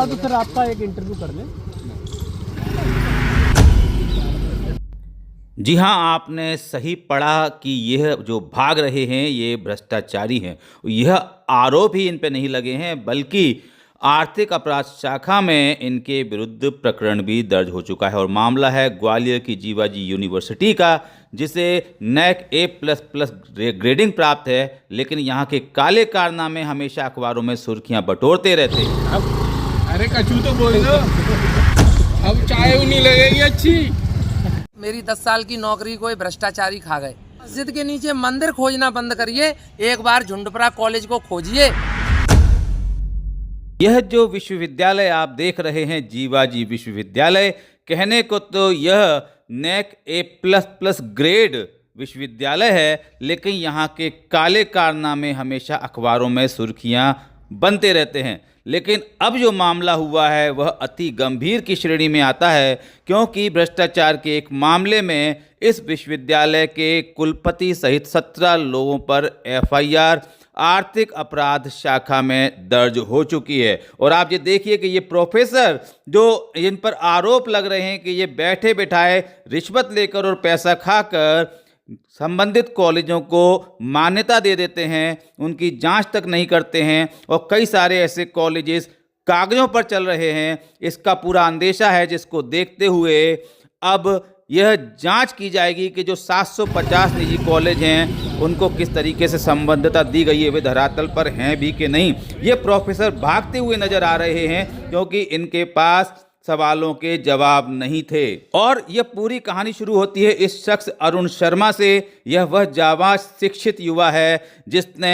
चाहो तो सर आपका एक इंटरव्यू कर लें। जी हाँ, आपने सही पढ़ा कि यह जो भाग रहे हैं ये भ्रष्टाचारी हैं। यह आरोप ही इन पे नहीं लगे हैं बल्कि आर्थिक अपराध शाखा में इनके विरुद्ध प्रकरण भी दर्ज हो चुका है और मामला है ग्वालियर की जीवाजी यूनिवर्सिटी का, जिसे नैक A++ ग्रेडिंग प्राप्त है, लेकिन यहाँ के काले कारनामे हमेशा अखबारों में सुर्खियां बटोरते रहते हैं। अरे कचू तो बोल दो, अब चाय नहीं लगेगी अच्छी। मेरी 10 साल की नौकरी को ये भ्रष्टाचारी खा गए। मस्जिद के नीचे मंदिर खोजना बंद करिए, एक बार झुंडपुरा कॉलेज को खोजिए। यह जो विश्वविद्यालय आप देख रहे हैं, जीवाजी विश्वविद्यालय, कहने को तो यह नैक A++ ग्रेड विश्वविद्यालय है, लेकिन यहाँ के काले कारनामे हमेशा अखबारों में सुर्खियां बनते रहते हैं। लेकिन अब जो मामला हुआ है वह अति गंभीर की श्रेणी में आता है, क्योंकि भ्रष्टाचार के एक मामले में इस विश्वविद्यालय के कुलपति सहित 17 लोगों पर FIR आर्थिक अपराध शाखा में दर्ज हो चुकी है। और आप ये देखिए कि ये प्रोफेसर जो इन पर आरोप लग रहे हैं कि ये बैठे बिठाए रिश्वत लेकर और पैसा खाकर संबंधित कॉलेजों को मान्यता दे देते हैं, उनकी जांच तक नहीं करते हैं और कई सारे ऐसे कॉलेजेस कागजों पर चल रहे हैं। इसका पूरा अंदेशा है, जिसको देखते हुए अब यह जांच की जाएगी कि जो 750 निजी कॉलेज हैं उनको किस तरीके से संबद्धता दी गई है, वे धरातल पर हैं भी कि नहीं। ये प्रोफेसर भागते हुए नजर आ रहे हैं क्योंकि इनके पास सवालों के जवाब नहीं थे। और यह पूरी कहानी शुरू होती है इस शख्स अरुण शर्मा से। यह वह जाबाज शिक्षित युवा है जिसने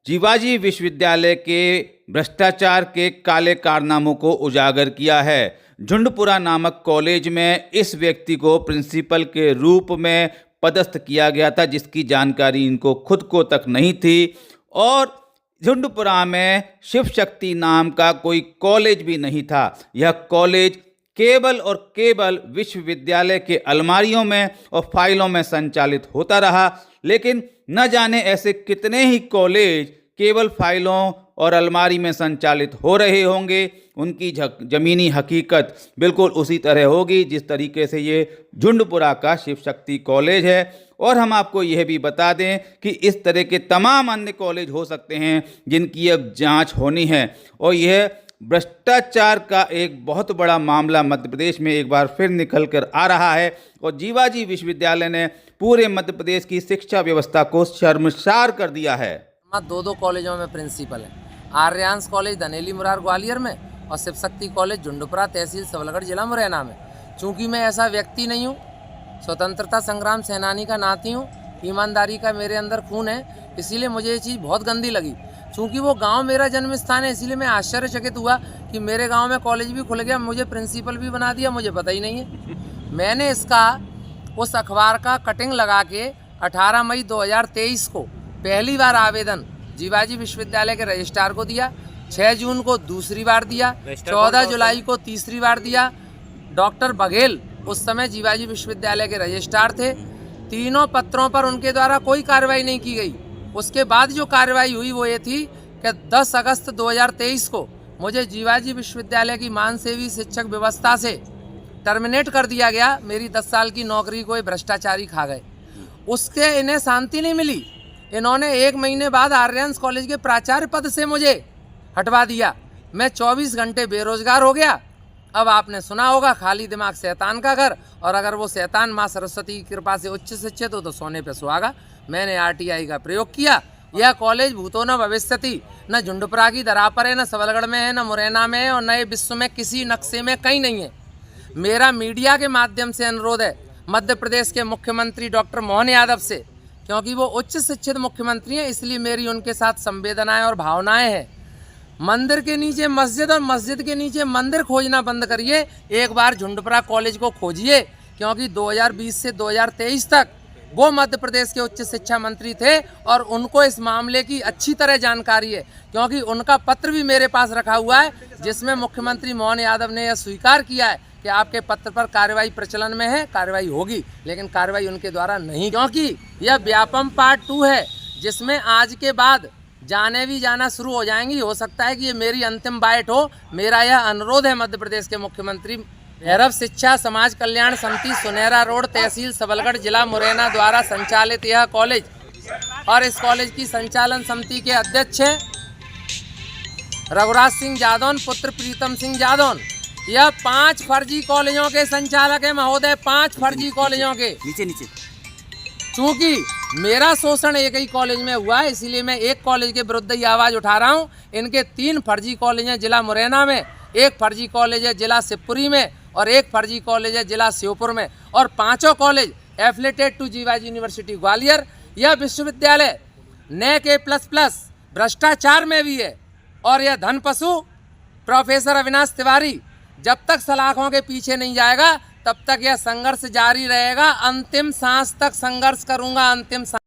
जीवाजी विश्वविद्यालय के भ्रष्टाचार के काले कारनामों को उजागर किया है। झुंडपुरा नामक कॉलेज में इस व्यक्ति को प्रिंसिपल के रूप में पदस्थ किया गया था, जिसकी जानकारी इनको खुद को तक नहीं थी। और झुंडपुरा में शिव शक्ति नाम का कोई कॉलेज भी नहीं था। यह कॉलेज केवल और केवल विश्वविद्यालय के अलमारियों में और फाइलों में संचालित होता रहा। लेकिन न जाने ऐसे कितने ही कॉलेज केवल फाइलों और अलमारी में संचालित हो रहे होंगे। उनकी ज़मीनी हकीकत बिल्कुल उसी तरह होगी जिस तरीके से ये झुंडपुरा का शिव शक्ति कॉलेज है। और हम आपको यह भी बता दें कि इस तरह के तमाम अन्य कॉलेज हो सकते हैं जिनकी अब जांच होनी है। और यह भ्रष्टाचार का एक बहुत बड़ा मामला मध्य प्रदेश में एक बार फिर निकल कर आ रहा है और जीवाजी विश्वविद्यालय ने पूरे मध्य प्रदेश की शिक्षा व्यवस्था को शर्मसार कर दिया है। 2 कॉलेजों में प्रिंसिपल है, आर्यांश कॉलेज धनेली मुरार ग्वालियर में और शिव शक्ति कॉलेज झुंडपुरा तहसील सबलगढ़ जिला मुरैना में। चूँकि मैं ऐसा व्यक्ति नहीं हूँ, स्वतंत्रता संग्राम सेनानी का नाती हूँ, ईमानदारी का मेरे अंदर खून है, इसीलिए मुझे ये चीज़ बहुत गंदी लगी। चूँकि वो गांव मेरा जन्म स्थान है, इसीलिए मैं आश्चर्यचकित हुआ कि मेरे गांव में कॉलेज भी खुल गया, मुझे प्रिंसिपल भी बना दिया, मुझे पता ही नहीं है। मैंने इसका उस अखबार का कटिंग लगा के 18 मई 2023 को पहली बार आवेदन जीवाजी विश्वविद्यालय के रजिस्ट्रार को दिया, 6 जून को दूसरी बार दिया, 14 जुलाई को तीसरी बार दिया। डॉक्टर बघेल उस समय जीवाजी विश्वविद्यालय के रजिस्ट्रार थे। तीनों पत्रों पर उनके द्वारा कोई कार्रवाई नहीं की गई। उसके बाद जो कार्रवाई हुई वो ये थी कि 10 अगस्त 2023 को मुझे जीवाजी विश्वविद्यालय की मानसेवी शिक्षक व्यवस्था से टर्मिनेट कर दिया गया। मेरी 10 साल की नौकरी को ये भ्रष्टाचारी खा गए। उसके इन्हें शांति नहीं मिली, इन्होंने 1 महीने बाद आर्यांश कॉलेज के प्राचार्य पद से मुझे हटवा दिया। मैं 24 घंटे बेरोजगार हो गया। अब आपने सुना होगा खाली दिमाग शैतान का घर, और अगर वो शैतान माँ सरस्वती की कृपा से उच्च शिक्षित हो तो सोने पे सुहागा। मैंने RTI का प्रयोग किया। यह कॉलेज भूतो न भविष्यति, न झुंडपुरा की दरा पर है, न सबलगढ़ में है, न मुरैना में है और नए विश्व में किसी नक्शे में कहीं नहीं है। मेरा मीडिया के माध्यम से अनुरोध है मध्य प्रदेश के मुख्यमंत्री डॉक्टर मोहन यादव से, क्योंकि वो उच्च शिक्षित मुख्यमंत्री हैं, इसलिए मेरी उनके साथ संवेदनाएं और भावनाएं हैं। मंदिर के नीचे मस्जिद और मस्जिद के नीचे मंदिर खोजना बंद करिए, एक बार झुंडपुरा कॉलेज को खोजिए, क्योंकि 2020 से 2023 तक वो मध्य प्रदेश के उच्च शिक्षा मंत्री थे और उनको इस मामले की अच्छी तरह जानकारी है, क्योंकि उनका पत्र भी मेरे पास रखा हुआ है जिसमें मुख्यमंत्री मोहन यादव ने यह स्वीकार किया है कि आपके पत्र पर कार्रवाई प्रचलन में है, कार्रवाई होगी, लेकिन कार्रवाई उनके द्वारा नहीं, क्योंकि यह व्यापम पार्ट 2 है जिसमें आज के बाद जाने भी जाना शुरू हो जाएंगी। हो सकता है कि ये मेरी अंतिम बाइट हो। मेरा यह अनुरोध है मध्य प्रदेश के मुख्यमंत्री, भैरव शिक्षा समाज कल्याण समिति सुनहरा रोड तहसील सबलगढ़ जिला मुरैना द्वारा संचालित यह कॉलेज और इस कॉलेज की संचालन समिति के अध्यक्ष हैं रघुराज सिंह जादौन पुत्र प्रीतम सिंह जादौन। यह 5 फर्जी कॉलेजों के संचालक है महोदय, 5 फर्जी कॉलेजों के। नीचे चूंकि मेरा शोषण एक ही कॉलेज में हुआ है, इसीलिए मैं एक कॉलेज के विरुद्ध ही आवाज़ उठा रहा हूं। इनके 3 फर्जी कॉलेज हैं जिला मुरैना में, 1 फर्जी कॉलेज है जिला शिवपुरी में और 1 फर्जी कॉलेज है जिला श्योपुर में, और 5 college affiliated to Jiwaji university Gwalior. यह विश्वविद्यालय NAC A++ भ्रष्टाचार में भी है और यह धन पशु प्रोफेसर अविनाश तिवारी जब तक सलाखों के पीछे नहीं जाएगा तब तक यह संघर्ष जारी रहेगा। अंतिम सांस तक संघर्ष करूंगा, अंतिम सांस।